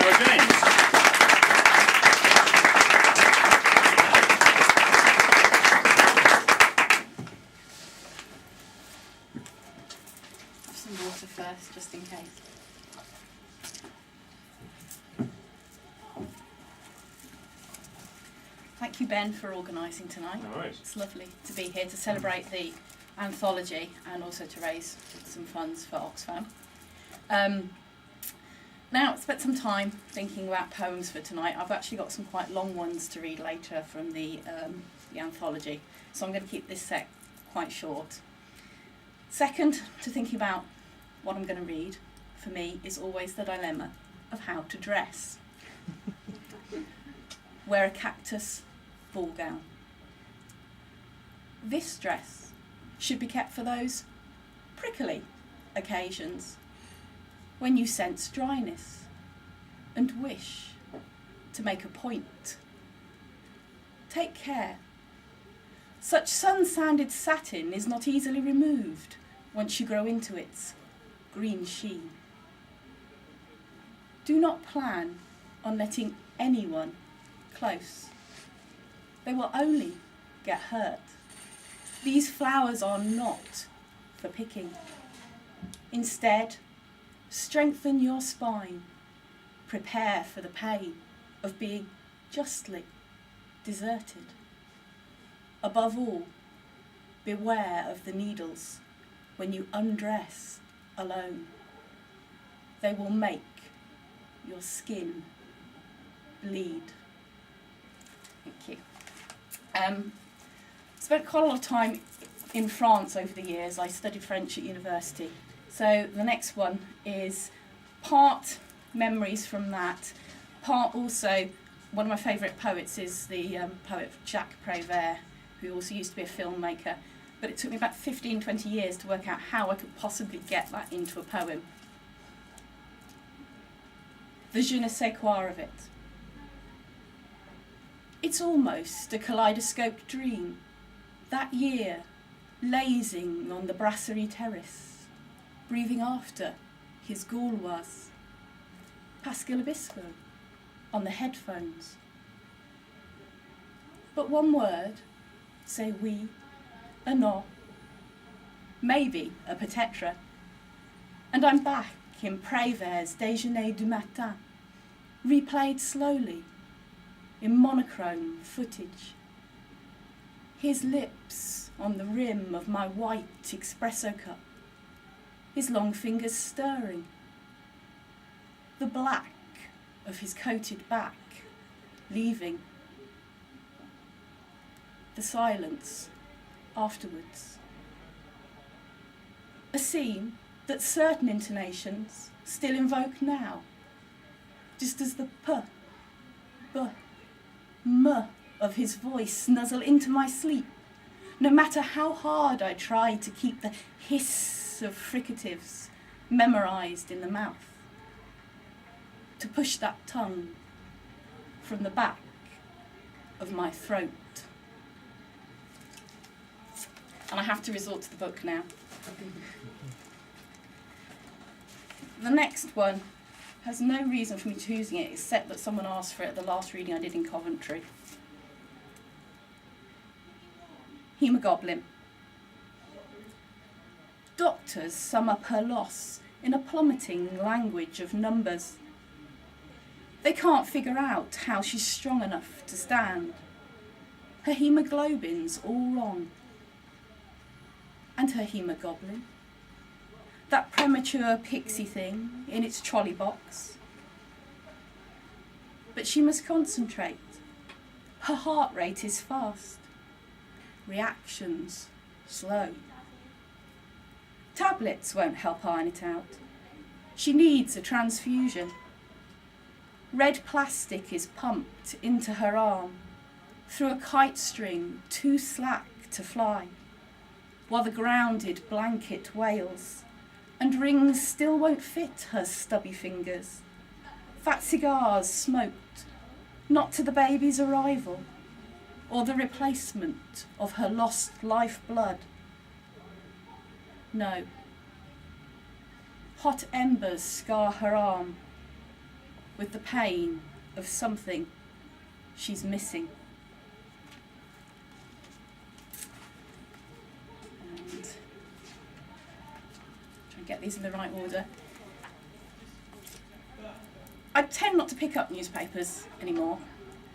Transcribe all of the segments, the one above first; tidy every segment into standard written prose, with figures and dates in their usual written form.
Laura James. Have some water first, just in case. Thank you, Ben, for organising tonight. No worries. It's lovely to be here to celebrate the anthology and also to raise some funds for Oxfam. Now, I've spent some time thinking about poems for tonight. I've actually got some quite long ones to read later from the anthology, so I'm going to keep this set quite short. Second, to thinking about what I'm going to read, for me, is always the dilemma of how to dress. Wear a cactus ball gown. This dress should be kept for those prickly occasions when you sense dryness and wish to make a point. Take care. Such sun-sanded satin is not easily removed once you grow into its green sheen. Do not plan on letting anyone close. They will only get hurt. These flowers are not for picking. Instead, strengthen your spine. Prepare for the pain of being justly deserted. Above all, beware of the needles when you undress alone. They will make your skin bleed. Thank you. Spent quite a lot of time in France over the years. I studied French at university. So the next one is part memories from that, part also, one of my favourite poets is the poet Jacques Prévert, who also used to be a filmmaker. But it took me about 15, 20 years to work out how I could possibly get that into a poem. The je ne sais quoi of it. It's almost a kaleidoscope dream. That year, lazing on the brasserie terrace, breathing after his Gauloise. Pascal Obispo on the headphones. But one word, say oui, a non, maybe a peut-être, and I'm back in Prévert's Déjeuner du matin, replayed slowly in monochrome footage. His lips on the rim of my white espresso cup, his long fingers stirring, the black of his coated back leaving, the silence afterwards. A scene that certain intonations still invoke now, just as the p, b, m of his voice nuzzle into my sleep, no matter how hard I try to keep the hiss of fricatives memorised in the mouth, to push that tongue from the back of my throat. And I have to resort to the book now. The next one has no reason for me choosing it except that someone asked for it at the last reading I did in Coventry. Hemoglobin. Doctors sum up her loss in a plummeting language of numbers. They can't figure out how she's strong enough to stand. Her hemoglobin's all wrong. And her hemoglobin, that premature pixie thing in its trolley box. But she must concentrate. Her heart rate is fast. Reactions slow. Tablets won't help iron it out. She needs a transfusion. Red plastic is pumped into her arm through a kite string too slack to fly, while the grounded blanket wails, and rings still won't fit her stubby fingers. Fat cigars smoked, not to the baby's arrival, or the replacement of her lost lifeblood. No. Hot embers scar her arm. with the pain of something she's missing. And try and get these in the right order. I tend not to pick up newspapers anymore,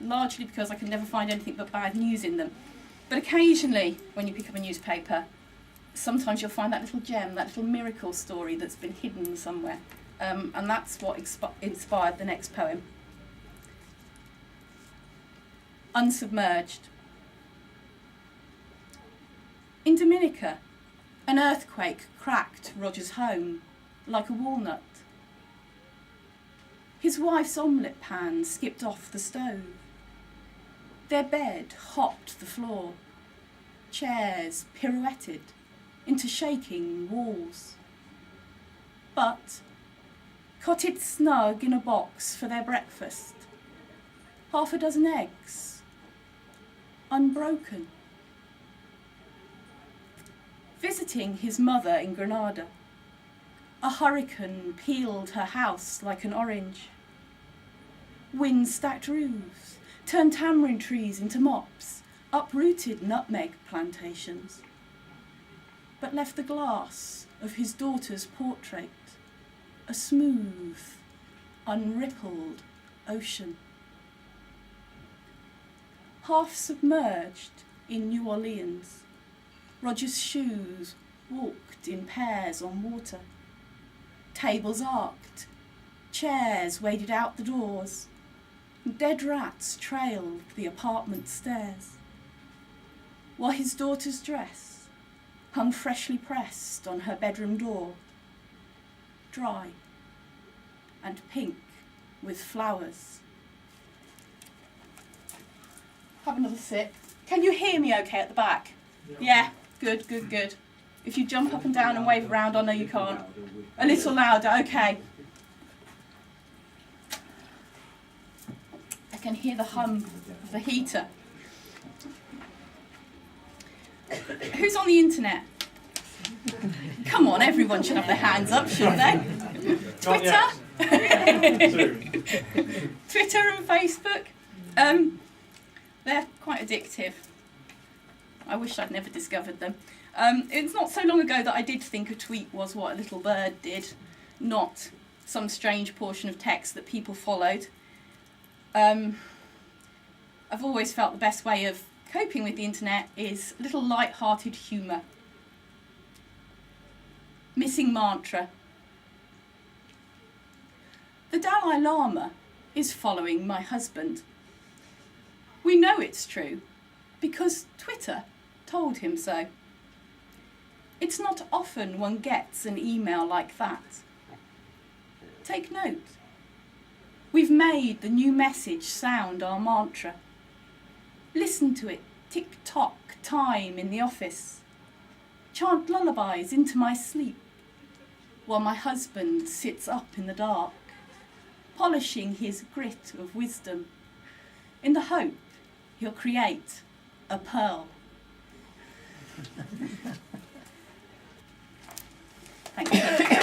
largely because I can never find anything but bad news in them. But occasionally, when you pick up a newspaper, sometimes you'll find that little gem, that little miracle story that's been hidden somewhere. And that's what inspired the next poem. Unsubmerged. In Dominica, an earthquake cracked Roger's home like a walnut. His wife's omelette pan skipped off the stove. Their bed hopped the floor. Chairs pirouetted into shaking walls. But cotted snug in a box for their breakfast, half a dozen eggs, unbroken. Visiting his mother in Granada, a hurricane peeled her house like an orange. Wind stacked roofs, turned tamarind trees into mops, uprooted nutmeg plantations, but left the glass of his daughter's portrait a smooth, unrippled ocean. Half submerged in New Orleans, Roger's shoes walked in pairs on water. Tables arced, chairs waded out the doors, dead rats trailed the apartment stairs, while his daughter's dress hung freshly pressed on her bedroom door, dry and pink with flowers. Have another sip. Can you hear me okay at the back? Yeah, good, good, good. If you jump up and down and wave around, I know you can't. A little louder, okay. I can hear the hum of the heater. Who's on the internet? Come on, everyone should have their hands up, shouldn't they? Twitter? Twitter and Facebook. They're quite addictive. I wish I'd never discovered them. It's not so long ago that I did think a tweet was what a little bird did, not some strange portion of text that people followed. I've always felt the best way of coping with the internet is a little light-hearted humour. Missing mantra. The Dalai Lama is following my husband. We know it's true because Twitter told him so. It's not often one gets an email like that. Take note. We've made the new message sound our mantra. Listen to it tick-tock time in the office. Chant lullabies into my sleep while my husband sits up in the dark, polishing his grit of wisdom in the hope he'll create a pearl. Thank you.